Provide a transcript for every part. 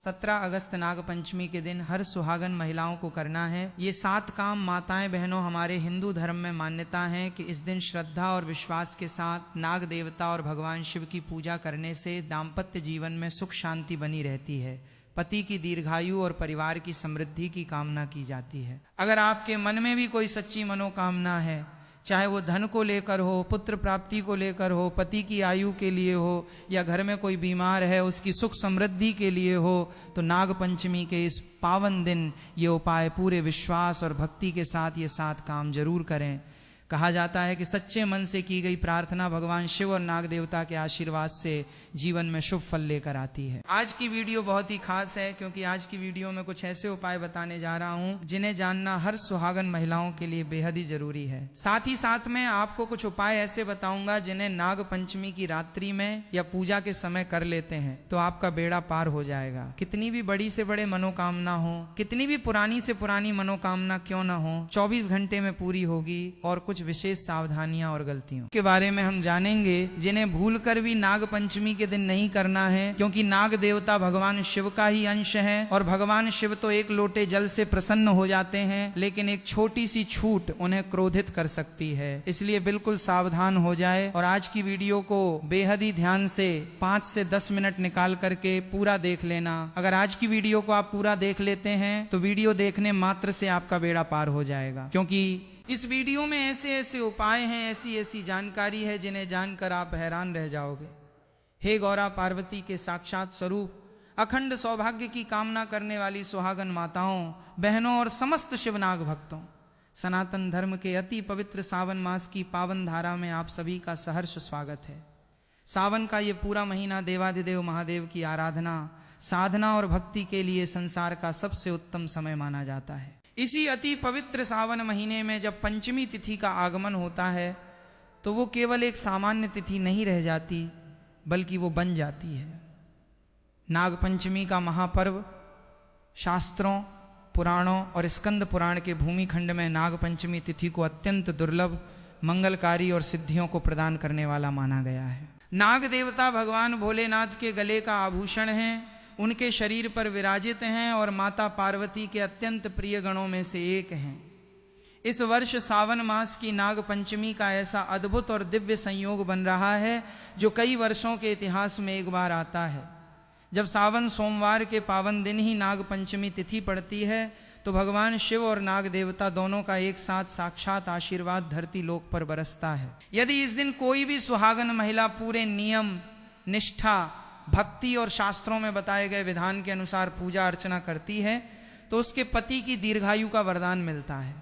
17 अगस्त नाग पंचमी के दिन हर सुहागन महिलाओं को करना है। ये 7 काम माताएं बहनों हमारे हिंदू धर्म में मान्यता है कि इस दिन श्रद्धा और विश्वास के साथ नाग देवता और भगवान शिव की पूजा करने से दाम्पत्य जीवन में सुख शांति बनी रहती है, पति की दीर्घायु और परिवार की समृद्धि की कामना की जाती है। अगर आपके मन में भी कोई सच्ची मनोकामना है, चाहे वो धन को लेकर हो, पुत्र प्राप्ति को लेकर हो, पति की आयु के लिए हो, या घर में कोई बीमार है उसकी सुख समृद्धि के लिए हो, तो नाग पंचमी के इस पावन दिन ये उपाय पूरे विश्वास और भक्ति के साथ ये 7 काम जरूर करें। कहा जाता है कि सच्चे मन से की गई प्रार्थना भगवान शिव और नाग देवता के आशीर्वाद से जीवन में शुभ फल लेकर आती है। आज की वीडियो बहुत ही खास है क्योंकि आज की वीडियो में कुछ ऐसे उपाय बताने जा रहा हूं जिन्हें जानना हर सुहागन महिलाओं के लिए बेहद ही जरूरी है। साथ ही साथ में आपको कुछ उपाय ऐसे बताऊंगा जिन्हें नाग पंचमी की रात्रि में या पूजा के समय कर लेते हैं तो आपका बेड़ा पार हो जाएगा। कितनी भी बड़ी से बड़े मनोकामना हो, कितनी भी पुरानी से पुरानी मनोकामना क्यों ना हो, 24 घंटे में पूरी होगी। और कुछ विशेष सावधानियां और गलतियों के बारे में हम जानेंगे जिन्हें भूलकर भी नाग पंचमी के दिन नहीं करना है, क्योंकि नाग देवता भगवान शिव का ही अंश है और भगवान शिव तो एक लोटे जल से प्रसन्न हो जाते हैं, लेकिन एक छोटी सी छूट उन्हें क्रोधित कर सकती है। इसलिए बिल्कुल सावधान हो जाए और आज की वीडियो को बेहद ही ध्यान से 5 से 10 मिनट निकाल करके पूरा देख लेना। अगर आज की वीडियो को आप पूरा देख लेते हैं तो वीडियो देखने मात्र से आपका बेड़ा पार हो जाएगा, क्योंकि इस वीडियो में ऐसे ऐसे उपाय हैं, ऐसी ऐसी जानकारी है जिन्हें जानकर आप हैरान रह जाओगे। हे गौरा पार्वती के साक्षात स्वरूप, अखंड सौभाग्य की कामना करने वाली सुहागन माताओं, बहनों और समस्त शिवनाग भक्तों, सनातन धर्म के अति पवित्र सावन मास की पावन धारा में आप सभी का सहर्ष स्वागत है। सावन का ये पूरा महीना देवाधिदेव महादेव की आराधना, साधना और भक्ति के लिए संसार का सबसे उत्तम समय माना जाता है। इसी अति पवित्र सावन महीने में जब पंचमी तिथि का आगमन होता है तो वो केवल एक सामान्य तिथि नहीं रह जाती, बल्कि वो बन जाती है नाग पंचमी का महापर्व। शास्त्रों, पुराणों और स्कंद पुराण के भूमि खंड में नाग पंचमी तिथि को अत्यंत दुर्लभ, मंगलकारी और सिद्धियों को प्रदान करने वाला माना गया है। नाग देवता भगवान भोलेनाथ के गले का आभूषण है, उनके शरीर पर विराजित हैं और माता पार्वती के अत्यंत प्रिय गणों में से एक हैं। इस वर्ष सावन मास की नाग पंचमी का ऐसा अद्भुत और दिव्य संयोग बन रहा है जो कई वर्षों के इतिहास में एक बार आता है। जब सावन सोमवार के पावन दिन ही नाग पंचमी तिथि पड़ती है तो भगवान शिव और नाग देवता दोनों का एक साथ साक्षात आशीर्वाद धरती लोक पर बरसता है। यदि इस दिन कोई भी सुहागन महिला पूरे नियम, निष्ठा, भक्ति और शास्त्रों में बताए गए विधान के अनुसार पूजा अर्चना करती है तो उसके पति की दीर्घायु का वरदान मिलता है।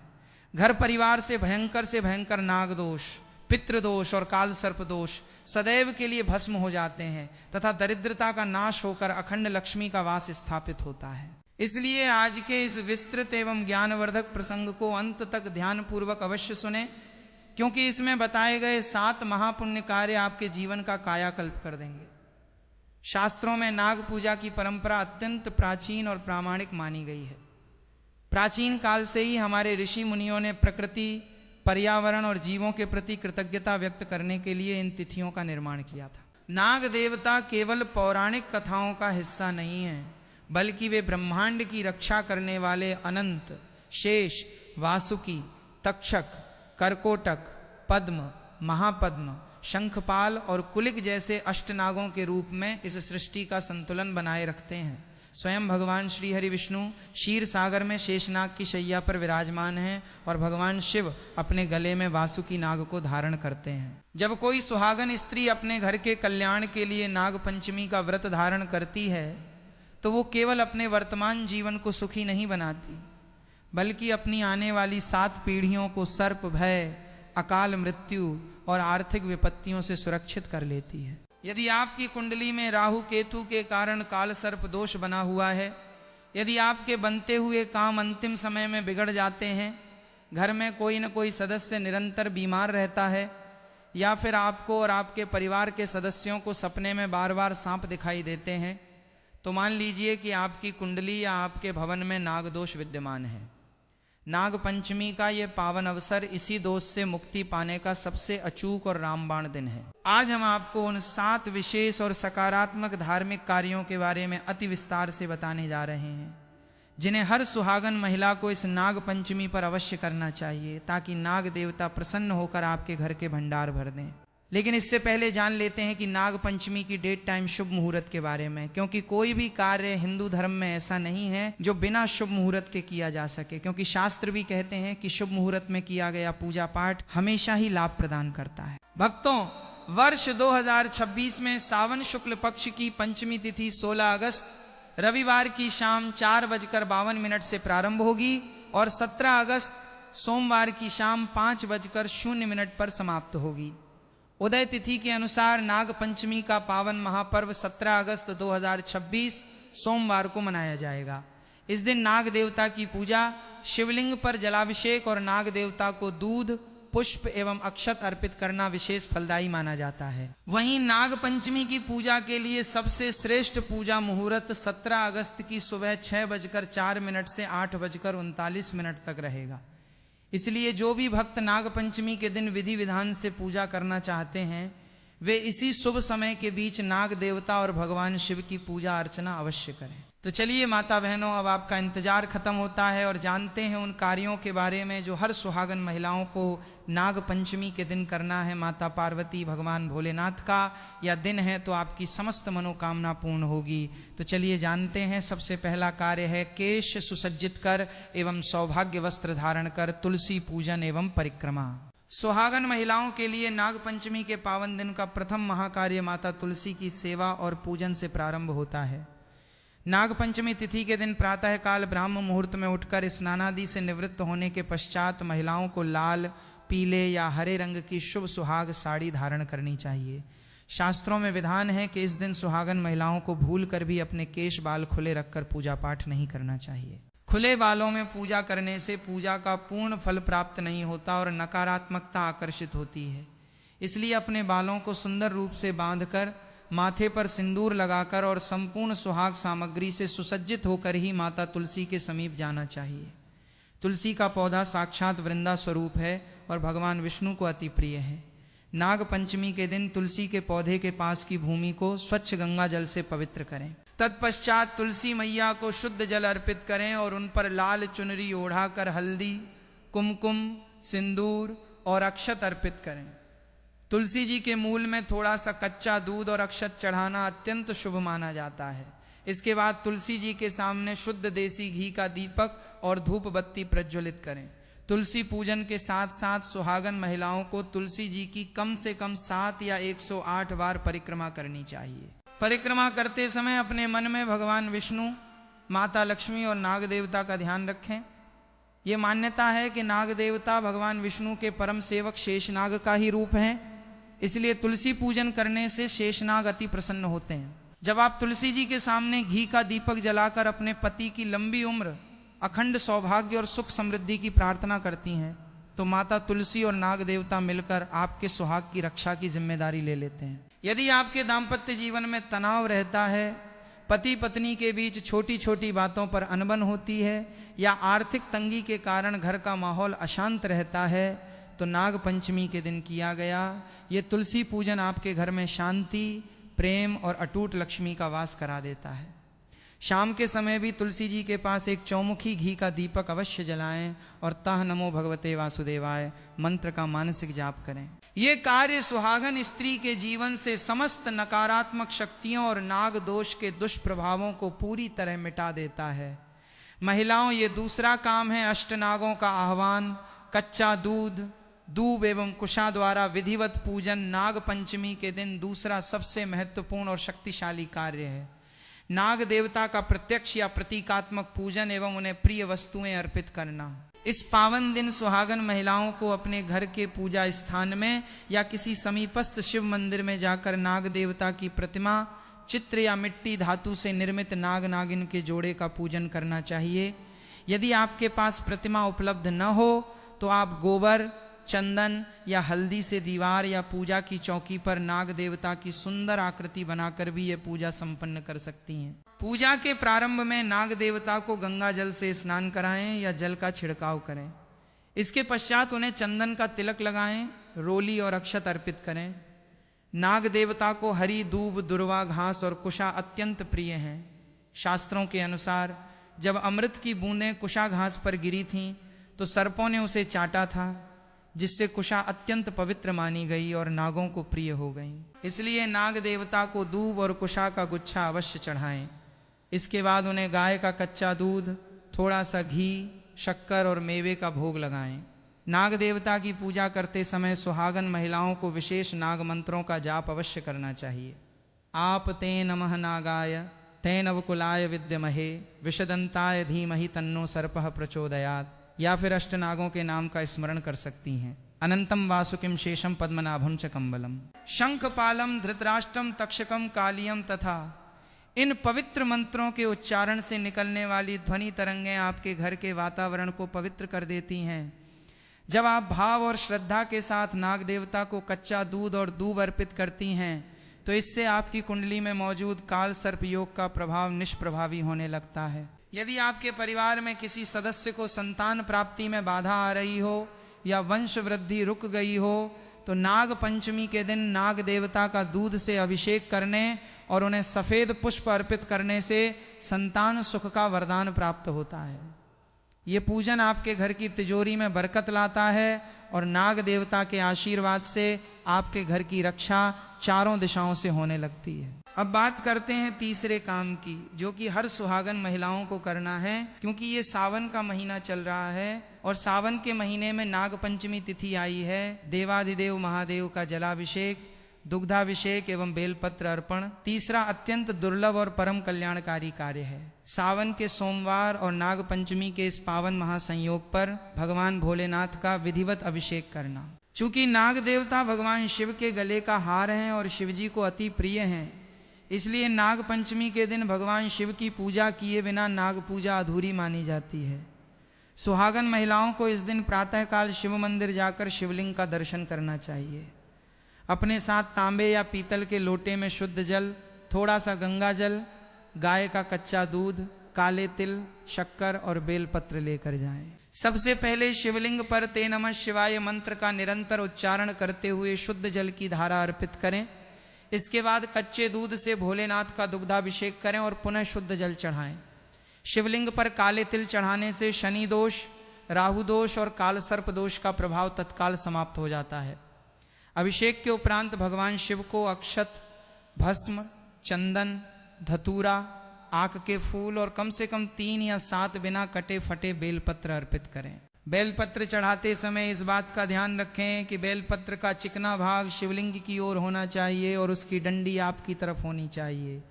घर परिवार से भयंकर नाग दोष, पितृदोष और काल सर्प दोष सदैव के लिए भस्म हो जाते हैं तथा दरिद्रता का नाश होकर अखंड लक्ष्मी का वास स्थापित होता है। इसलिए आज के इस विस्तृत एवं ज्ञानवर्धक प्रसंग को अंत तक ध्यान पूर्वक अवश्य सुने, क्योंकि इसमें बताए गए 7 महापुण्य कार्य आपके जीवन का कायाकल्प कर देंगे। शास्त्रों में नाग पूजा की परंपरा अत्यंत प्राचीन और प्रामाणिक मानी गई है। प्राचीन काल से ही हमारे ऋषि मुनियों ने प्रकृति, पर्यावरण और जीवों के प्रति कृतज्ञता व्यक्त करने के लिए इन तिथियों का निर्माण किया था। नाग देवता केवल पौराणिक कथाओं का हिस्सा नहीं है, बल्कि वे ब्रह्मांड की रक्षा करने वाले अनंत, शेष, वासुकी, तक्षक, करकोटक, पद्म, महापद्म, शंखपाल और कुलिक जैसे अष्टनागों के रूप में इस सृष्टि का संतुलन बनाए रखते हैं। स्वयं भगवान श्री हरि विष्णु क्षीर सागर में शेषनाग की शैया पर विराजमान हैं और भगवान शिव अपने गले में वासुकी नाग को धारण करते हैं। जब कोई सुहागन स्त्री अपने घर के कल्याण के लिए नाग पंचमी का व्रत धारण करती है तो वो केवल अपने वर्तमान जीवन को सुखी नहीं बनाती, बल्कि अपनी आने वाली 7 पीढ़ियों को सर्प भय, अकाल मृत्यु और आर्थिक विपत्तियों से सुरक्षित कर लेती है। यदि आपकी कुंडली में राहु केतु के कारण काल सर्प दोष बना हुआ है, यदि आपके बनते हुए काम अंतिम समय में बिगड़ जाते हैं, घर में कोई न कोई सदस्य निरंतर बीमार रहता है, या फिर आपको और आपके परिवार के सदस्यों को सपने में बार बार सांप दिखाई देते हैं, तो मान लीजिए कि आपकी कुंडली या आपके भवन में नागदोष विद्यमान है। नाग पंचमी का ये पावन अवसर इसी दोष से मुक्ति पाने का सबसे अचूक और रामबाण दिन है। आज हम आपको उन 7 विशेष और सकारात्मक धार्मिक कार्यों के बारे में अति विस्तार से बताने जा रहे हैं, जिन्हें हर सुहागन महिला को इस नाग पंचमी पर अवश्य करना चाहिए, ताकि नाग देवता प्रसन्न होकर आपके घर के भंडार भर दें। लेकिन इससे पहले जान लेते हैं कि नाग पंचमी की डेट टाइम शुभ मुहूर्त के बारे में, क्योंकि कोई भी कार्य हिंदू धर्म में ऐसा नहीं है जो बिना शुभ मुहूर्त के किया जा सके, क्योंकि शास्त्र भी कहते हैं कि शुभ मुहूर्त में किया गया पूजा पाठ हमेशा ही लाभ प्रदान करता है। भक्तों, वर्ष 2026 में सावन शुक्ल पक्ष की पंचमी तिथि 16 अगस्त रविवार की शाम 4:52 से प्रारंभ होगी और 17 अगस्त सोमवार की शाम 5:0 पर समाप्त होगी। उदय तिथि के अनुसार नाग पंचमी का पावन महापर्व 17 अगस्त 2026 सोमवार को मनाया जाएगा। इस दिन नाग देवता की पूजा, शिवलिंग पर जलाभिषेक और नाग देवता को दूध, पुष्प एवं अक्षत अर्पित करना विशेष फलदायी माना जाता है। वहीं नाग पंचमी की पूजा के लिए सबसे श्रेष्ठ पूजा मुहूर्त 17 अगस्त की सुबह 6:04 से 8:39 तक रहेगा। इसलिए जो भी भक्त नाग पंचमी के दिन विधि विधान से पूजा करना चाहते हैं, वे इसी शुभ समय के बीच नाग देवता और भगवान शिव की पूजा अर्चना अवश्य करें। तो चलिए माता बहनों, अब आपका इंतजार खत्म होता है और जानते हैं उन कार्यों के बारे में जो हर सुहागन महिलाओं को नाग पंचमी के दिन करना है। माता पार्वती, भगवान भोलेनाथ का यह दिन है, तो आपकी समस्त मनोकामना पूर्ण होगी। तो चलिए जानते हैं। सबसे पहला कार्य है केश सुसज्जित कर एवं सौभाग्य वस्त्र धारण कर तुलसी पूजन एवं परिक्रमा। सुहागन महिलाओं के लिए नाग पंचमी के पावन दिन का प्रथम महाकार्य माता तुलसी की सेवा और पूजन से प्रारंभ होता है। नाग पंचमी तिथि के दिन प्रातः काल ब्राह्म मुहूर्त में उठकर स्नानादि से निवृत्त होने के पश्चात महिलाओं को लाल, पीले या हरे रंग की शुभ सुहाग साड़ी धारण करनी चाहिए। शास्त्रों में विधान है कि इस दिन सुहागन महिलाओं को भूल कर भी अपने केश बाल खुले रखकर पूजा पाठ नहीं करना चाहिए। खुले बालों में पूजा करने से पूजा का पूर्ण फल प्राप्त नहीं होता और नकारात्मकता आकर्षित होती है। इसलिए अपने बालों को सुंदर रूप से बांधकर, माथे पर सिंदूर लगाकर और संपूर्ण सुहाग सामग्री से सुसज्जित होकर ही माता तुलसी के समीप जाना चाहिए। तुलसी का पौधा साक्षात वृंदा स्वरूप है और भगवान विष्णु को अति प्रिय है। नाग पंचमी के दिन तुलसी के पौधे के पास की भूमि को स्वच्छ गंगा जल से पवित्र करें। तत्पश्चात तुलसी मैया को शुद्ध जल अर्पित करें और उन पर लाल चुनरी ओढ़ाकर हल्दी, कुमकुम, सिंदूर और अक्षत अर्पित करें। तुलसी जी के मूल में थोड़ा सा कच्चा दूध और अक्षत चढ़ाना अत्यंत शुभ माना जाता है। इसके बाद तुलसी जी के सामने शुद्ध देसी घी का दीपक और धूप बत्ती प्रज्वलित करें। तुलसी पूजन के साथ साथ सुहागन महिलाओं को तुलसी जी की कम से कम 7 या 108 बार परिक्रमा करनी चाहिए। परिक्रमा करते समय अपने मन में भगवान विष्णु, माता लक्ष्मी और नाग देवता का ध्यान रखें। ये मान्यता है कि नाग देवता भगवान विष्णु के परम सेवक शेषनाग का ही रूप हैं, इसलिए तुलसी पूजन करने से शेषनाग अति प्रसन्न होते हैं। जब आप तुलसी जी के सामने घी का दीपक जलाकर अपने पति की लंबी उम्र, अखंड सौभाग्य और सुख समृद्धि की प्रार्थना करती हैं, तो माता तुलसी और नाग देवता मिलकर आपके सुहाग की रक्षा की जिम्मेदारी ले लेते हैं। यदि आपके दाम्पत्य जीवन में तनाव रहता है, पति पत्नी के बीच छोटी छोटी बातों पर अनबन होती है या आर्थिक तंगी के कारण घर का माहौल अशांत रहता है, तो नाग पंचमी के दिन किया गया ये तुलसी पूजन आपके घर में शांति, प्रेम और अटूट लक्ष्मी का वास करा देता है। शाम के समय भी तुलसी जी के पास एक चौमुखी घी का दीपक अवश्य जलाएं और तह नमो भगवते वासुदेवाय मंत्र का मानसिक जाप करें। ये कार्य सुहागन स्त्री के जीवन से समस्त नकारात्मक शक्तियों और नाग दोष के दुष्प्रभावों को पूरी तरह मिटा देता है। महिलाओं, ये दूसरा काम है अष्टनागों का आह्वान, कच्चा दूध, दूब एवं कुशा द्वारा विधिवत पूजन नाग पंचमी के दिन दूसरा सबसे महत्वपूर्ण और शक्तिशाली कार्य है। नाग देवता का प्रत्यक्ष या प्रतीकात्मक पूजन एवं उन्हें प्रिय वस्तुएं अर्पित करना। इस पावन दिन सुहागन महिलाओं को अपने घर के पूजा स्थान में या किसी समीपस्थ शिव मंदिर में जाकर नाग देवता की प्रतिमा, चित्र या मिट्टी धातु से निर्मित नाग नागिन के जोड़े का पूजन करना चाहिए। यदि आपके पास प्रतिमा उपलब्ध न हो तो आप गोबर, चंदन या हल्दी से दीवार या पूजा की चौकी पर नाग देवता की सुंदर आकृति बनाकर भी ये पूजा संपन्न कर सकती हैं। पूजा के प्रारंभ में नाग देवता को गंगा जल से स्नान कराएं या जल का छिड़काव करें। इसके पश्चात उन्हें चंदन का तिलक लगाएं, रोली और अक्षत अर्पित करें। नाग देवता को हरी दूब, दुर्वा घास और कुशा अत्यंत प्रिय हैं। शास्त्रों के अनुसार जब अमृत की बूंदें कुशा घास पर गिरी थीं तो सर्पों ने उसे चाटा था, जिससे कुशा अत्यंत पवित्र मानी गई और नागों को प्रिय हो गई। इसलिए नाग देवता को दूब और कुशा का गुच्छा अवश्य चढ़ाएं। इसके बाद उन्हें गाय का कच्चा दूध, थोड़ा सा घी, शक्कर और मेवे का भोग लगाएं। नाग देवता की पूजा करते समय सुहागन महिलाओं को विशेष नाग मंत्रों का जाप अवश्य करना चाहिए। आप ते नमः नागाय ते नवकुलाय विद्यमहे विषदंताय धीमहि तन्नो सर्पः प्रचोदयात्, या फिर अष्टनागों के नाम का स्मरण कर सकती हैं। अनंतम वासुकिम शेषम पद्मनाभम च कम्बलम शंखपालम धृतराष्ट्रम तक्षकम कालियम तथा इन पवित्र मंत्रों के उच्चारण से निकलने वाली ध्वनि तरंगें आपके घर के वातावरण को पवित्र कर देती हैं। जब आप भाव और श्रद्धा के साथ नाग देवता को कच्चा दूध और दूब अर्पित करती हैं तो इससे आपकी कुंडली में मौजूद काल सर्प योग का प्रभाव निष्प्रभावी होने लगता है। यदि आपके परिवार में किसी सदस्य को संतान प्राप्ति में बाधा आ रही हो या वंश वृद्धि रुक गई हो तो नाग पंचमी के दिन नाग देवता का दूध से अभिषेक करने और उन्हें सफेद पुष्प अर्पित करने से संतान सुख का वरदान प्राप्त होता है। ये पूजन आपके घर की तिजोरी में बरकत लाता है और नाग देवता के आशीर्वाद से आपके घर की रक्षा चारों दिशाओं से होने लगती है। अब बात करते हैं तीसरे काम की, जो कि हर सुहागन महिलाओं को करना है, क्योंकि ये सावन का महीना चल रहा है और सावन के महीने में नाग पंचमी तिथि आई है। देवाधिदेव महादेव का जलाभिषेक, दुग्धाभिषेक एवं बेलपत्र अर्पण तीसरा अत्यंत दुर्लभ और परम कल्याणकारी कार्य है। सावन के सोमवार और नाग पंचमी के इस पावन महासंयोग पर भगवान भोलेनाथ का विधिवत अभिषेक करना। चूंकि नाग देवता भगवान शिव के गले का हार हैं और शिव जी को अति प्रिय हैं, इसलिए नाग पंचमी के दिन भगवान शिव की पूजा किए बिना नाग पूजा अधूरी मानी जाती है। सुहागन महिलाओं को इस दिन प्रातःकाल शिव मंदिर जाकर शिवलिंग का दर्शन करना चाहिए। अपने साथ तांबे या पीतल के लोटे में शुद्ध जल, थोड़ा सा गंगा जल, गाय का कच्चा दूध, काले तिल, शक्कर और बेलपत्र लेकर जाएं। सबसे पहले शिवलिंग पर ते नमः शिवाय मंत्र का निरंतर उच्चारण करते हुए शुद्ध जल की धारा अर्पित करें। इसके बाद कच्चे दूध से भोलेनाथ का दुग्धाभिषेक करें और पुनः शुद्ध जल चढ़ाएं। शिवलिंग पर काले तिल चढ़ाने से शनि दोष, राहु दोष और काल सर्प दोष का प्रभाव तत्काल समाप्त हो जाता है। अभिषेक के उपरांत भगवान शिव को अक्षत, भस्म, चंदन, धतूरा, आक के फूल और कम से कम 3 या 7 बिना कटे फटे बेलपत्र अर्पित करें। बेलपत्र चढ़ाते समय इस बात का ध्यान रखें कि बेलपत्र का चिकना भाग शिवलिंग की ओर होना चाहिए और उसकी डंडी आपकी तरफ होनी चाहिए।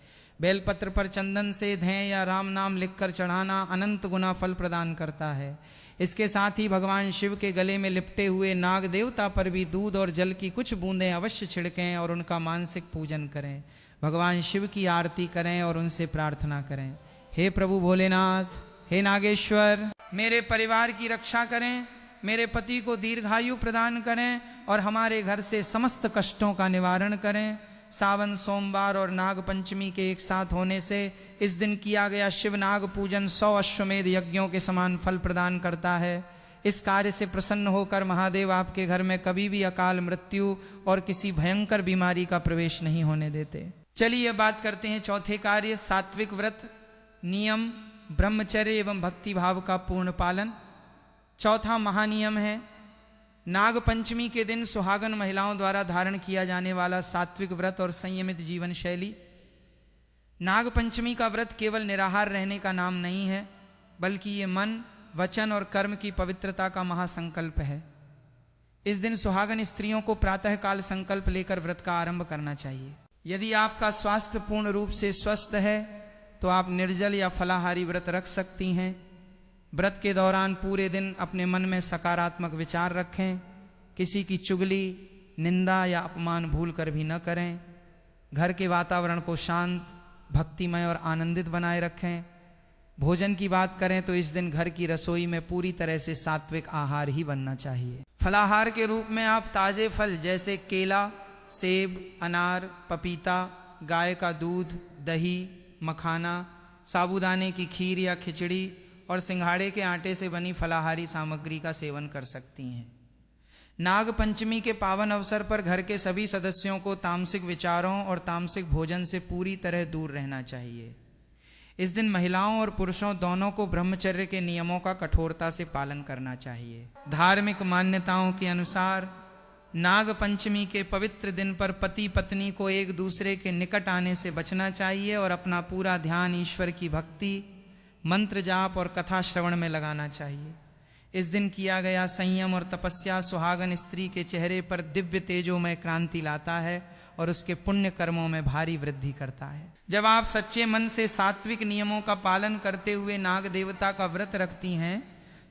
बेलपत्र पर चंदन से धैं या राम नाम लिखकर चढ़ाना अनंत गुना फल प्रदान करता है। इसके साथ ही भगवान शिव के गले में लिपटे हुए नाग देवता पर भी दूध और जल की कुछ बूंदें अवश्य छिड़कें और उनका मानसिक पूजन करें। भगवान शिव की आरती करें और उनसे प्रार्थना करें, हे प्रभु भोलेनाथ, हे नागेश्वर, मेरे परिवार की रक्षा करें, मेरे पति को दीर्घायु प्रदान करें और हमारे घर से समस्त कष्टों का निवारण करें। सावन सोमवार और नाग पंचमी के एक साथ होने से इस दिन किया गया शिव नाग पूजन 100 अश्वमेध यज्ञों के समान फल प्रदान करता है। इस कार्य से प्रसन्न होकर महादेव आपके घर में कभी भी अकाल मृत्यु और किसी भयंकर बीमारी का प्रवेश नहीं होने देते। चलिए बात करते हैं चौथे कार्य, सात्विक व्रत, नियम, ब्रह्मचर्य एवं भक्ति भाव का पूर्ण पालन। चौथा महानियम है नाग पंचमी के दिन सुहागन महिलाओं द्वारा धारण किया जाने वाला सात्विक व्रत और संयमित जीवन शैली। नाग पंचमी का व्रत केवल निराहार रहने का नाम नहीं है, बल्कि ये मन, वचन और कर्म की पवित्रता का महासंकल्प है। इस दिन सुहागन स्त्रियों को प्रातःकाल संकल्प लेकर व्रत का आरंभ करना चाहिए। यदि आपका स्वास्थ्य पूर्ण रूप से स्वस्थ है तो आप निर्जल या फलाहारी व्रत रख सकती हैं। व्रत के दौरान पूरे दिन अपने मन में सकारात्मक विचार रखें, किसी की चुगली, निंदा या अपमान भूल कर भी न करें। घर के वातावरण को शांत, भक्तिमय और आनंदित बनाए रखें। भोजन की बात करें तो इस दिन घर की रसोई में पूरी तरह से सात्विक आहार ही बनना चाहिए। फलाहार के रूप में आप ताजे फल जैसे केला, सेब, अनार, पपीता, गाय का दूध, दही, मखाना, साबूदाने की खीर या खिचड़ी और सिंघाड़े के आटे से बनी फलाहारी सामग्री का सेवन कर सकती हैं। नाग पंचमी के पावन अवसर पर घर के सभी सदस्यों को तामसिक विचारों और तामसिक भोजन से पूरी तरह दूर रहना चाहिए। इस दिन महिलाओं और पुरुषों दोनों को ब्रह्मचर्य के नियमों का कठोरता से पालन करना चाहिए। धार्मिक मान्यताओं के अनुसार नाग पंचमी के पवित्र दिन पर पति पत्नी को एक दूसरे के निकट आने से बचना चाहिए और अपना पूरा ध्यान ईश्वर की भक्ति, मंत्र जाप और कथा श्रवण में लगाना चाहिए। इस दिन किया गया संयम और तपस्या सुहागन स्त्री के चेहरे पर दिव्य तेजोमय क्रांति लाता है और उसके पुण्य कर्मों में भारी वृद्धि करता है। जब आप सच्चे मन से सात्विक नियमों का पालन करते हुए नाग देवता का व्रत रखती हैं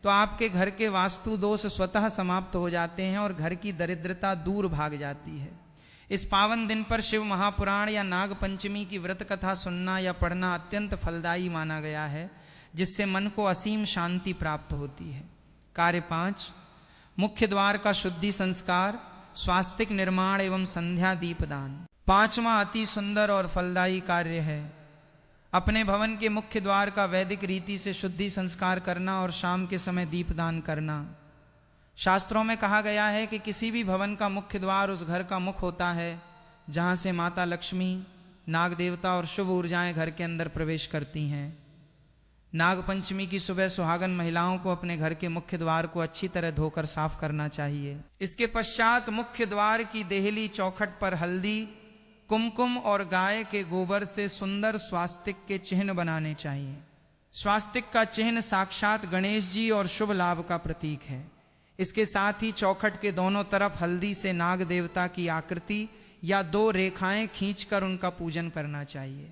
तो आपके घर के वास्तु दोष स्वतः समाप्त हो जाते हैं और घर की दरिद्रता दूर भाग जाती है। इस पावन दिन पर शिव महापुराण या नाग पंचमी की व्रत कथा सुनना या पढ़ना अत्यंत फलदायी माना गया है, जिससे मन को असीम शांति प्राप्त होती है। कार्य 5, मुख्य द्वार का शुद्धि संस्कार, स्वास्तिक निर्माण एवं संध्या दीपदान। 5वां अति सुंदर और फलदायी कार्य है अपने भवन के मुख्य द्वार का वैदिक रीति से शुद्धि संस्कार करना और शाम के समय दीपदान करना। शास्त्रों में कहा गया है कि किसी भी भवन का मुख्य द्वार उस घर का मुख होता है जहां से माता लक्ष्मी, नाग देवता और शुभ ऊर्जाएं घर के अंदर प्रवेश करती हैं। नाग पंचमी की सुबह सुहागन महिलाओं को अपने घर के मुख्य द्वार को अच्छी तरह धोकर साफ करना चाहिए। इसके पश्चात मुख्य द्वार की देहली चौखट पर हल्दी, कुमकुम और गाय के गोबर से सुंदर स्वास्तिक के चिन्ह बनाने चाहिए। स्वास्तिक का चिन्ह साक्षात गणेश जी और शुभ लाभ का प्रतीक है। इसके साथ ही चौखट के दोनों तरफ हल्दी से नाग देवता की आकृति या 2 रेखाएं खींचकर उनका पूजन करना चाहिए।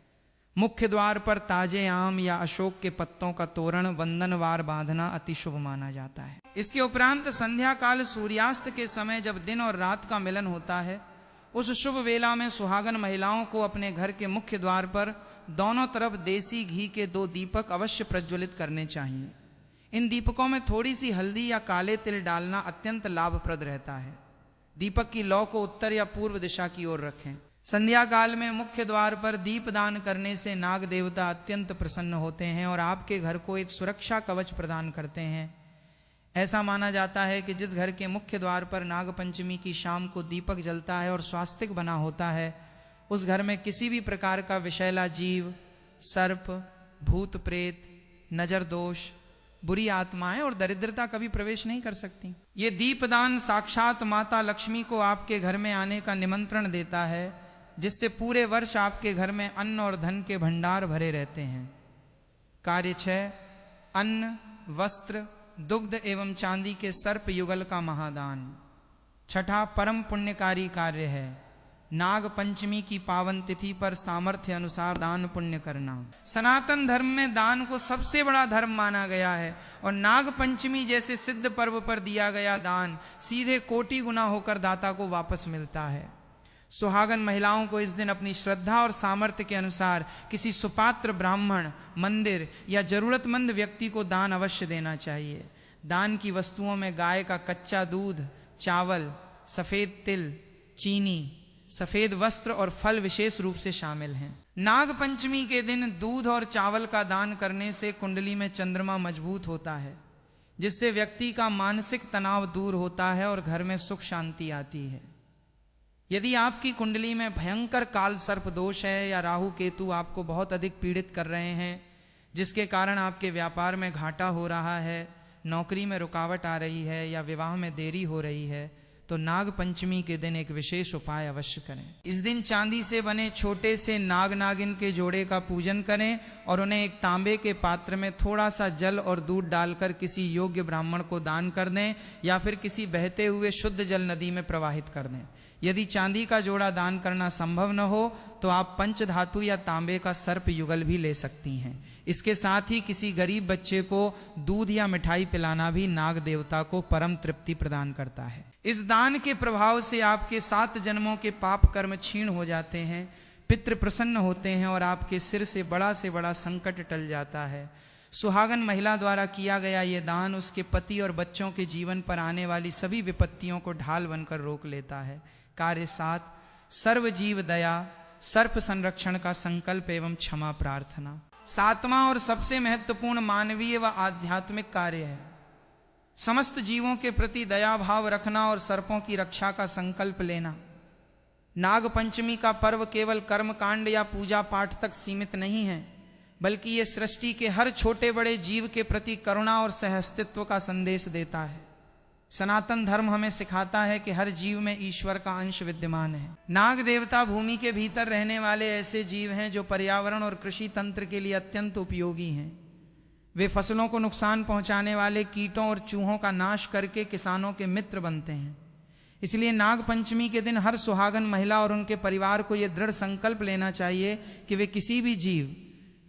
मुख्य द्वार पर ताजे आम या अशोक के पत्तों का तोरण वंदनवार बांधना अति शुभ माना जाता है। इसके उपरांत संध्या काल सूर्यास्त के समय जब दिन और रात का मिलन होता है, उस शुभ वेला में सुहागन महिलाओं को अपने घर के मुख्य द्वार पर दोनों तरफ देसी घी के 2 दीपक अवश्य प्रज्वलित करने चाहिए। इन दीपकों में थोड़ी सी हल्दी या काले तिल डालना अत्यंत लाभप्रद रहता है। दीपक की लौ को उत्तर या पूर्व दिशा की ओर रखें। संध्या काल में मुख्य द्वार पर दीपदान करने से नाग देवता अत्यंत प्रसन्न होते हैं और आपके घर को एक सुरक्षा कवच प्रदान करते हैं। ऐसा माना जाता है कि जिस घर के मुख्य द्वार पर नाग पंचमी की शाम को दीपक जलता है और स्वास्तिक बना होता है, उस घर में किसी भी प्रकार का विषैला जीव, सर्प, भूत प्रेत, नजर दोष, बुरी आत्माएं और दरिद्रता कभी प्रवेश नहीं कर सकती। ये दीपदान साक्षात माता लक्ष्मी को आपके घर में आने का निमंत्रण देता है, जिससे पूरे वर्ष आपके घर में अन्न और धन के भंडार भरे रहते हैं। कार्य 6, अन्न, वस्त्र, दुग्ध एवं चांदी के सर्प युगल का महादान। 6ठा परम पुण्यकारी कार्य है नाग पंचमी की पावन तिथि पर सामर्थ्य अनुसार दान पुण्य करना। सनातन धर्म में दान को सबसे बड़ा धर्म माना गया है और नाग पंचमी जैसे सिद्ध पर्व पर दिया गया दान सीधे कोटि गुना होकर दाता को वापस मिलता है। सुहागन महिलाओं को इस दिन अपनी श्रद्धा और सामर्थ्य के अनुसार किसी सुपात्र ब्राह्मण, मंदिर या जरूरतमंद व्यक्ति को दान अवश्य देना चाहिए। दान की वस्तुओं में गाय का कच्चा दूध, चावल, सफेद तिल, चीनी, सफेद वस्त्र और फल विशेष रूप से शामिल हैं। नाग पंचमी के दिन दूध और चावल का दान करने से कुंडली में चंद्रमा मजबूत होता है, जिससे व्यक्ति का मानसिक तनाव दूर होता है और घर में सुख शांति आती है। यदि आपकी कुंडली में भयंकर काल सर्प दोष है या राहु केतु आपको बहुत अधिक पीड़ित कर रहे हैं, जिसके कारण आपके व्यापार में घाटा हो रहा है, नौकरी में रुकावट आ रही है या विवाह में देरी हो रही है, तो नाग पंचमी के दिन एक विशेष उपाय अवश्य करें। इस दिन चांदी से बने छोटे से नाग नागिन के जोड़े का पूजन करें और उन्हें एक तांबे के पात्र में थोड़ा सा जल और दूध डालकर किसी योग्य ब्राह्मण को दान कर दें या फिर किसी बहते हुए शुद्ध जल नदी में प्रवाहित कर दें। यदि चांदी का जोड़ा दान करना संभव न हो तो आप पंचधातु या तांबे का सर्प युगल भी ले सकती हैं। इसके साथ ही किसी गरीब बच्चे को दूध या मिठाई पिलाना भी नाग देवता को परम तृप्ति प्रदान करता है। इस दान के प्रभाव से आपके 7 जन्मों के पाप कर्म क्षीण हो जाते हैं, पितृ प्रसन्न होते हैं और आपके सिर से बड़ा संकट टल जाता है। सुहागन महिला द्वारा किया गया ये दान उसके पति और बच्चों के जीवन पर आने वाली सभी विपत्तियों को ढाल बनकर रोक लेता है। कार्य 7, सर्व जीव दया, सर्प संरक्षण का संकल्प एवं क्षमा प्रार्थना। 7वां और सबसे महत्वपूर्ण मानवीय व आध्यात्मिक कार्य है समस्त जीवों के प्रति दया भाव रखना और सर्पों की रक्षा का संकल्प लेना। नाग पंचमी का पर्व केवल कर्म कांड या पूजा पाठ तक सीमित नहीं है, बल्कि ये सृष्टि के हर छोटे बड़े जीव के प्रति करुणा और सहअस्तित्व का संदेश देता है। सनातन धर्म हमें सिखाता है कि हर जीव में ईश्वर का अंश विद्यमान है। नाग देवता भूमि के भीतर रहने वाले ऐसे जीव हैं जो पर्यावरण और कृषि तंत्र के लिए अत्यंत उपयोगी हैं। वे फसलों को नुकसान पहुंचाने वाले कीटों और चूहों का नाश करके किसानों के मित्र बनते हैं। इसलिए नाग पंचमी के दिन हर सुहागन महिला और उनके परिवार को यह दृढ़ संकल्प लेना चाहिए कि वे किसी भी जीव,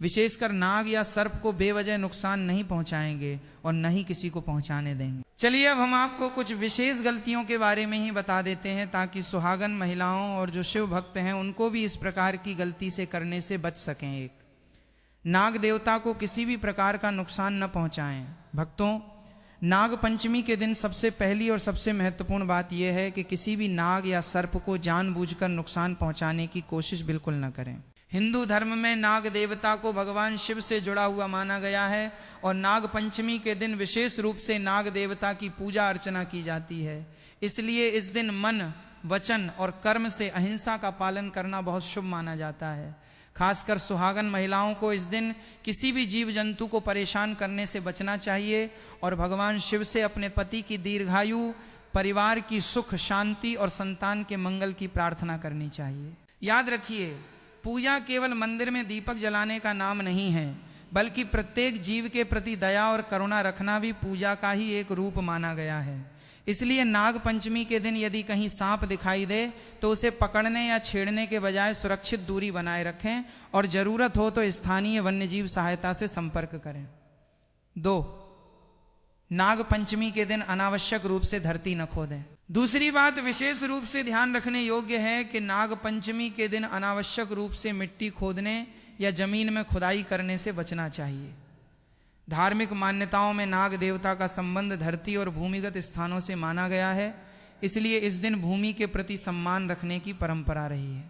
विशेषकर नाग या सर्प को बेवजह नुकसान नहीं पहुंचाएंगे और न ही किसी को पहुंचाने देंगे। चलिए अब हम आपको कुछ विशेष गलतियों के बारे में ही बता देते हैं ताकि सुहागन महिलाओं और जो शिव भक्त हैं उनको भी इस प्रकार की गलती से करने से बच सकें। एक, नाग देवता को किसी भी प्रकार का नुकसान न पहुंचाएं। भक्तों, नाग पंचमी के दिन सबसे पहली और सबसे महत्वपूर्ण बात यह है कि किसी भी नाग या सर्प को जानबूझकर नुकसान पहुंचाने की कोशिश बिल्कुल न करें। हिंदू धर्म में नाग देवता को भगवान शिव से जुड़ा हुआ माना गया है और नाग पंचमी के दिन विशेष रूप से नाग देवता की पूजा अर्चना की जाती है। इसलिए इस दिन मन, वचन और कर्म से अहिंसा का पालन करना बहुत शुभ माना जाता है। खासकर सुहागन महिलाओं को इस दिन किसी भी जीव जंतु को परेशान करने से बचना चाहिए और भगवान शिव से अपने पति की दीर्घायु, परिवार की सुख शांति और संतान के मंगल की प्रार्थना करनी चाहिए। याद रखिए, पूजा केवल मंदिर में दीपक जलाने का नाम नहीं है, बल्कि प्रत्येक जीव के प्रति दया और करुणा रखना भी पूजा का ही एक रूप माना गया है। इसलिए नाग पंचमी के दिन यदि कहीं सांप दिखाई दे तो उसे पकड़ने या छेड़ने के बजाय सुरक्षित दूरी बनाए रखें और जरूरत हो तो स्थानीय वन्यजीव सहायता से संपर्क करें। 2, नाग पंचमी के दिन अनावश्यक रूप से धरती न खोदें। दूसरी बात विशेष रूप से ध्यान रखने योग्य है कि नाग पंचमी के दिन अनावश्यक रूप से मिट्टी खोदने या जमीन में खुदाई करने से बचना चाहिए। धार्मिक मान्यताओं में नाग देवता का संबंध धरती और भूमिगत स्थानों से माना गया है, इसलिए इस दिन भूमि के प्रति सम्मान रखने की परंपरा रही है।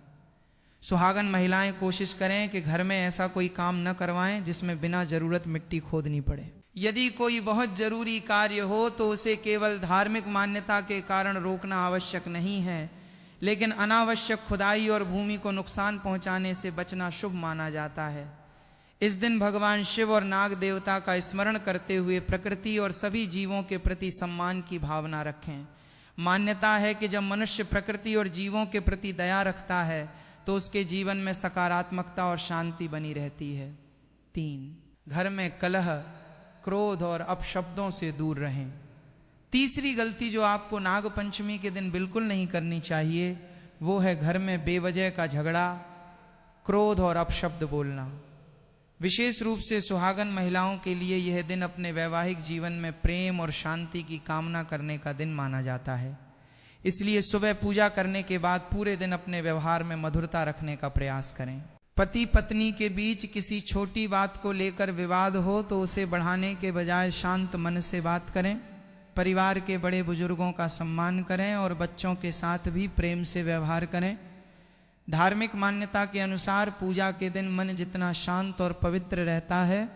सुहागन महिलाएं कोशिश करें कि घर में ऐसा कोई काम न करवाएं जिसमें बिना जरूरत मिट्टी खोदनी पड़े। यदि कोई बहुत जरूरी कार्य हो तो उसे केवल धार्मिक मान्यता के कारण रोकना आवश्यक नहीं है, लेकिन अनावश्यक खुदाई और भूमि को नुकसान पहुंचाने से बचना शुभ माना जाता है। इस दिन भगवान शिव और नाग देवता का स्मरण करते हुए प्रकृति और सभी जीवों के प्रति सम्मान की भावना रखें। मान्यता है कि जब मनुष्य प्रकृति और जीवों के प्रति दया रखता है तो उसके जीवन में सकारात्मकता और शांति बनी रहती है। 3, घर में कलह, क्रोध और अपशब्दों से दूर रहें। तीसरी गलती जो आपको नाग पंचमी के दिन बिल्कुल नहीं करनी चाहिए वो है घर में बेवजह का झगड़ा, क्रोध और अपशब्द बोलना। विशेष रूप से सुहागन महिलाओं के लिए यह दिन अपने वैवाहिक जीवन में प्रेम और शांति की कामना करने का दिन माना जाता है। इसलिए सुबह पूजा करने के बाद पूरे दिन अपने व्यवहार में मधुरता रखने का प्रयास करें। पति पत्नी के बीच किसी छोटी बात को लेकर विवाद हो तो उसे बढ़ाने के बजाय शांत मन से बात करें। परिवार के बड़े बुजुर्गों का सम्मान करें और बच्चों के साथ भी प्रेम से व्यवहार करें। धार्मिक मान्यता के अनुसार पूजा के दिन मन जितना शांत और पवित्र रहता है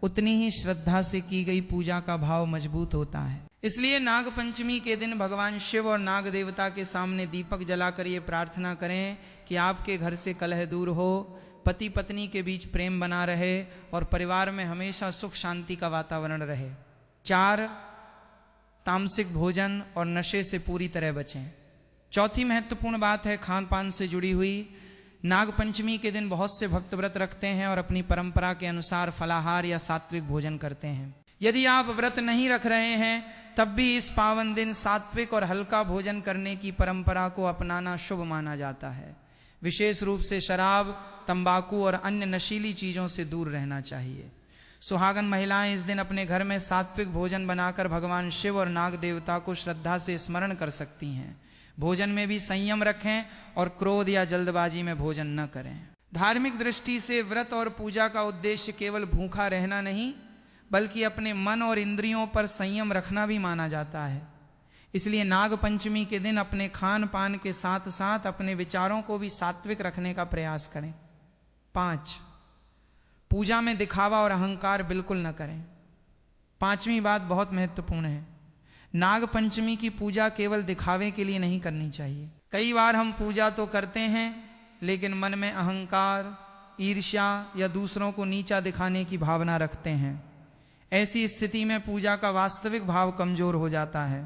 उतनी ही श्रद्धा से की गई पूजा का भाव मजबूत होता है। इसलिए नाग पंचमी के दिन भगवान शिव और नाग देवता के सामने दीपक जलाकर ये प्रार्थना करें कि आपके घर से कलह दूर हो, पति पत्नी के बीच प्रेम बना रहे और परिवार में हमेशा सुख शांति का वातावरण रहे। 4, तामसिक भोजन और नशे से पूरी तरह बचें। चौथी महत्वपूर्ण बात है खान पान से जुड़ी हुई। नाग पंचमी के दिन बहुत से भक्त व्रत रखते हैं और अपनी परंपरा के अनुसार फलाहार या सात्विक भोजन करते हैं। यदि आप व्रत नहीं रख रहे हैं तब भी इस पावन दिन सात्विक और हल्का भोजन करने की परंपरा को अपनाना शुभ माना जाता है। विशेष रूप से शराब, तंबाकू और अन्य नशीली चीजों से दूर रहना चाहिए। सुहागन महिलाएं इस दिन अपने घर में सात्विक भोजन बनाकर भगवान शिव और नाग देवता को श्रद्धा से स्मरण कर सकती हैं। भोजन में भी संयम रखें और क्रोध या जल्दबाजी में भोजन न करें। धार्मिक दृष्टि से व्रत और पूजा का उद्देश्य केवल भूखा रहना नहीं बल्कि अपने मन और इंद्रियों पर संयम रखना भी माना जाता है। इसलिए नाग पंचमी के दिन अपने खान पान के साथ साथ अपने विचारों को भी सात्विक रखने का प्रयास करें। 5, पूजा में दिखावा और अहंकार बिल्कुल न करें। 5वीं बात बहुत महत्वपूर्ण है, नाग पंचमी की पूजा केवल दिखावे के लिए नहीं करनी चाहिए। कई बार हम पूजा तो करते हैं लेकिन मन में अहंकार, ईर्ष्या या दूसरों को नीचा दिखाने की भावना रखते हैं। ऐसी स्थिति में पूजा का वास्तविक भाव कमजोर हो जाता है।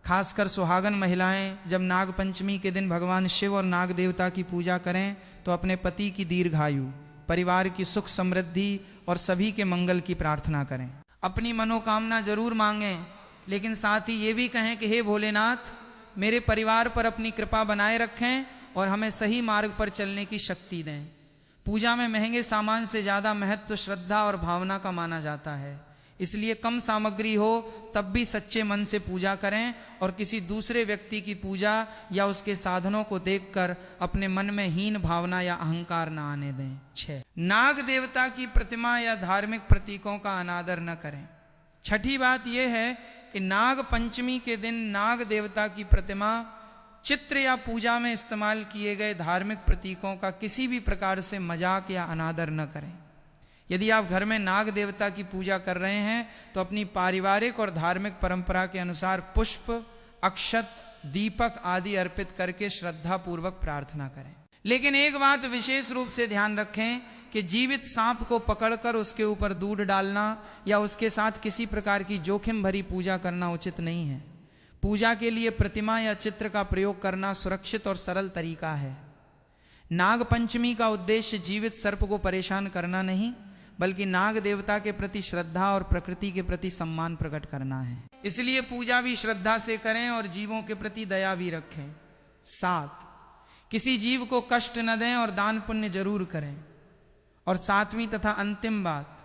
खासकर सुहागन महिलाएं जब नाग पंचमी के दिन भगवान शिव और नाग देवता की पूजा करें तो अपने पति की दीर्घायु, परिवार की सुख समृद्धि और सभी के मंगल की प्रार्थना करें। अपनी मनोकामना जरूर मांगें, लेकिन साथ ही ये भी कहें कि हे भोलेनाथ, मेरे परिवार पर अपनी कृपा बनाए रखें और हमें सही मार्ग पर चलने की शक्ति दें। पूजा में महंगे सामान से ज़्यादा महत्व श्रद्धा और भावना का माना जाता है। इसलिए कम सामग्री हो तब भी सच्चे मन से पूजा करें और किसी दूसरे व्यक्ति की पूजा या उसके साधनों को देखकर अपने मन में हीन भावना या अहंकार न आने दें। 6, नाग देवता की प्रतिमा या धार्मिक प्रतीकों का अनादर न करें। 6ठी बात यह है कि नाग पंचमी के दिन नाग देवता की प्रतिमा, चित्र या पूजा में इस्तेमाल किए गए धार्मिक प्रतीकों का किसी भी प्रकार से मजाक या अनादर न करें। यदि आप घर में नाग देवता की पूजा कर रहे हैं तो अपनी पारिवारिक और धार्मिक परंपरा के अनुसार पुष्प, अक्षत, दीपक आदि अर्पित करके श्रद्धा पूर्वक प्रार्थना करें। लेकिन एक बात विशेष रूप से ध्यान रखें कि जीवित सांप को पकड़कर उसके ऊपर दूध डालना या उसके साथ किसी प्रकार की जोखिम भरी पूजा करना उचित नहीं है। पूजा के लिए प्रतिमा या चित्र का प्रयोग करना सुरक्षित और सरल तरीका है। नाग पंचमी का उद्देश्य जीवित सर्प को परेशान करना नहीं, बल्कि नाग देवता के प्रति श्रद्धा और प्रकृति के प्रति सम्मान प्रकट करना है। इसलिए पूजा भी श्रद्धा से करें और जीवों के प्रति दया भी रखें। 7, किसी जीव को कष्ट न दें और दान पुण्य जरूर करें। और 7वीं तथा अंतिम बात,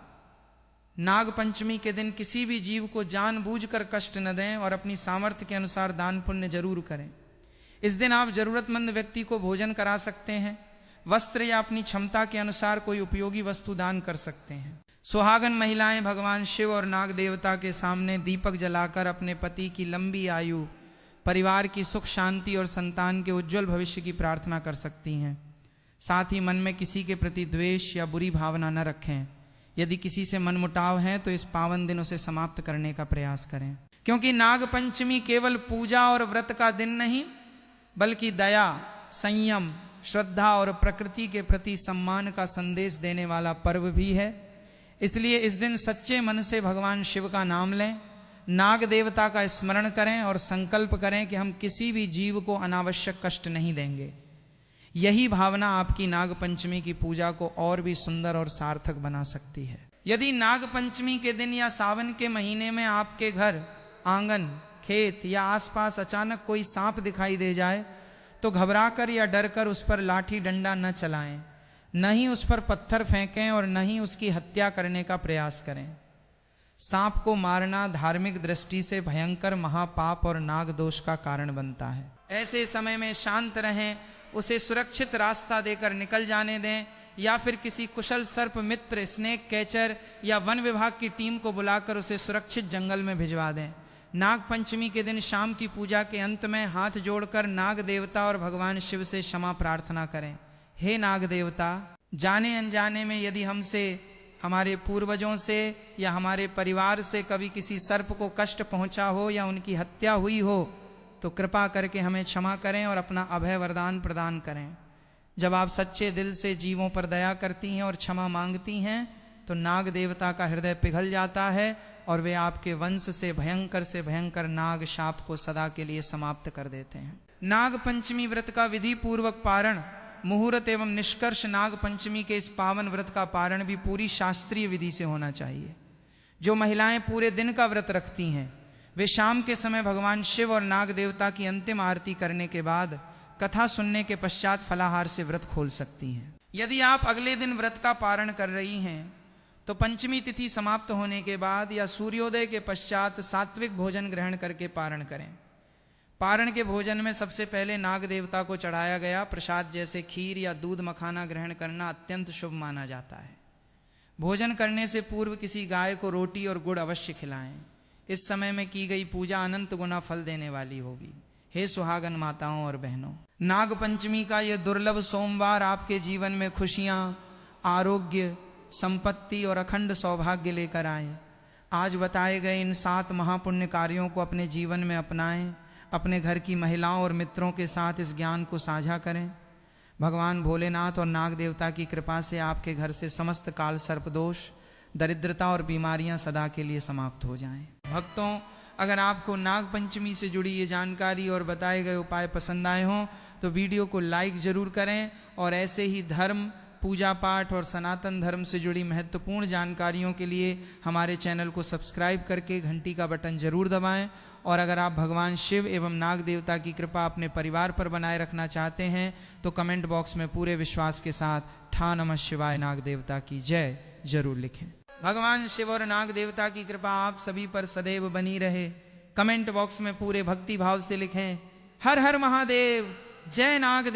नाग पंचमी के दिन किसी भी जीव को जानबूझकर कष्ट न दें और अपनी सामर्थ्य के अनुसार दान पुण्य जरूर करें। इस दिन आप जरूरतमंद व्यक्ति को भोजन करा सकते हैं, वस्त्र या अपनी क्षमता के अनुसार कोई उपयोगी वस्तु दान कर सकते हैं। सुहागन महिलाएं भगवान शिव और नाग देवता के सामने दीपक जलाकर अपने पति की लंबी आयु, परिवार की सुख शांति और संतान के उज्जवल भविष्य की प्रार्थना कर सकती हैं। साथ ही मन में किसी के प्रति द्वेष या बुरी भावना न रखें। यदि किसी से मनमुटाव है तो इस पावन दिन उसे समाप्त करने का प्रयास करें, क्योंकि नाग पंचमी केवल पूजा और व्रत का दिन नहीं, बल्कि दया, संयम, श्रद्धा और प्रकृति के प्रति सम्मान का संदेश देने वाला पर्व भी है। इसलिए इस दिन सच्चे मन से भगवान शिव का नाम लें, नाग देवता का स्मरण करें और संकल्प करें कि हम किसी भी जीव को अनावश्यक कष्ट नहीं देंगे। यही भावना आपकी नाग पंचमी की पूजा को और भी सुंदर और सार्थक बना सकती है। यदि नाग पंचमी के दिन या सावन के महीने में आपके घर, आंगन, खेत या आसपास अचानक कोई सांप दिखाई दे जाए तो घबराकर या डरकर उस पर लाठी डंडा न चलाएं, न ही उस पर पत्थर फेंकें और न ही उसकी हत्या करने का प्रयास करें। सांप को मारना धार्मिक दृष्टि से भयंकर महापाप और नाग दोष का कारण बनता है। ऐसे समय में शांत रहें, उसे सुरक्षित रास्ता देकर निकल जाने दें या फिर किसी कुशल सर्प मित्र, स्नेक कैचर या वन विभाग की टीम को बुलाकर उसे सुरक्षित जंगल में भिजवा दें। नाग पंचमी के दिन शाम की पूजा के अंत में हाथ जोड़कर नाग देवता और भगवान शिव से क्षमा प्रार्थना करें। हे नाग देवता, जाने अनजाने में यदि हमसे, हमारे पूर्वजों से या हमारे परिवार से कभी किसी सर्प को कष्ट पहुंचा हो या उनकी हत्या हुई हो तो कृपा करके हमें क्षमा करें और अपना अभय वरदान प्रदान करें। जब आप सच्चे दिल से जीवों पर दया करती हैं और क्षमा मांगती हैं तो नाग देवता का हृदय पिघल जाता है और वे आपके वंश से भयंकर नाग शाप को सदा के लिए समाप्त कर देते हैं। नाग पंचमी व्रत का विधि पूर्वक पारण, मुहूर्त एवं निष्कर्ष नाग पंचमी के इस पावन व्रत का पारण भी पूरी शास्त्रीय विधि से होना चाहिए। जो महिलाएं पूरे दिन का व्रत रखती हैं वे शाम के समय भगवान शिव और नाग देवता की अंतिम आरती करने के बाद कथा सुनने के पश्चात फलाहार से व्रत खोल सकती हैं। यदि आप अगले दिन व्रत का पारण कर रही हैं तो पंचमी तिथि समाप्त होने के बाद या सूर्योदय के पश्चात सात्विक भोजन ग्रहण करके पारण करें। पारण के भोजन में सबसे पहले नाग देवता को चढ़ाया गया प्रसाद जैसे खीर या दूध मखाना ग्रहण करना अत्यंत शुभ माना जाता है। भोजन करने से पूर्व किसी गाय को रोटी और गुड़ अवश्य खिलाएं। इस समय में की गई पूजा अनंत गुना फल देने वाली होगी। हे सुहागन माताओं और बहनों, नाग पंचमी का यह दुर्लभ सोमवार आपके जीवन में खुशियां, आरोग्य, संपत्ति और अखंड सौभाग्य लेकर आए। आज बताए गए इन 7 महापुण्य कार्यों को अपने जीवन में अपनाएं। अपने घर की महिलाओं और मित्रों के साथ इस ज्ञान को साझा करें। भगवान भोलेनाथ और नाग देवता की कृपा से आपके घर से समस्त काल सर्प दोष, दरिद्रता और बीमारियां सदा के लिए समाप्त हो जाएं। भक्तों, अगर आपको नाग पंचमी से जुड़ी ये जानकारी और बताए गए उपाय पसंद आए हों तो वीडियो को लाइक जरूर करें और ऐसे ही धर्म, पूजा पाठ और सनातन धर्म से जुड़ी महत्वपूर्ण जानकारियों के लिए हमारे चैनल को सब्सक्राइब करके घंटी का बटन जरूर दबाएं। और अगर आप भगवान शिव एवं नाग देवता की कृपा अपने परिवार पर बनाए रखना चाहते हैं तो कमेंट बॉक्स में पूरे विश्वास के साथ ठा नमः शिवाय नाग देवता की जय जरूर लिखें। भगवान शिव और नाग देवता की कृपा आप सभी पर सदैव बनी रहे। कमेंट बॉक्स में पूरे भक्ति भाव से लिखें, हर हर महादेव, जय नाग देव।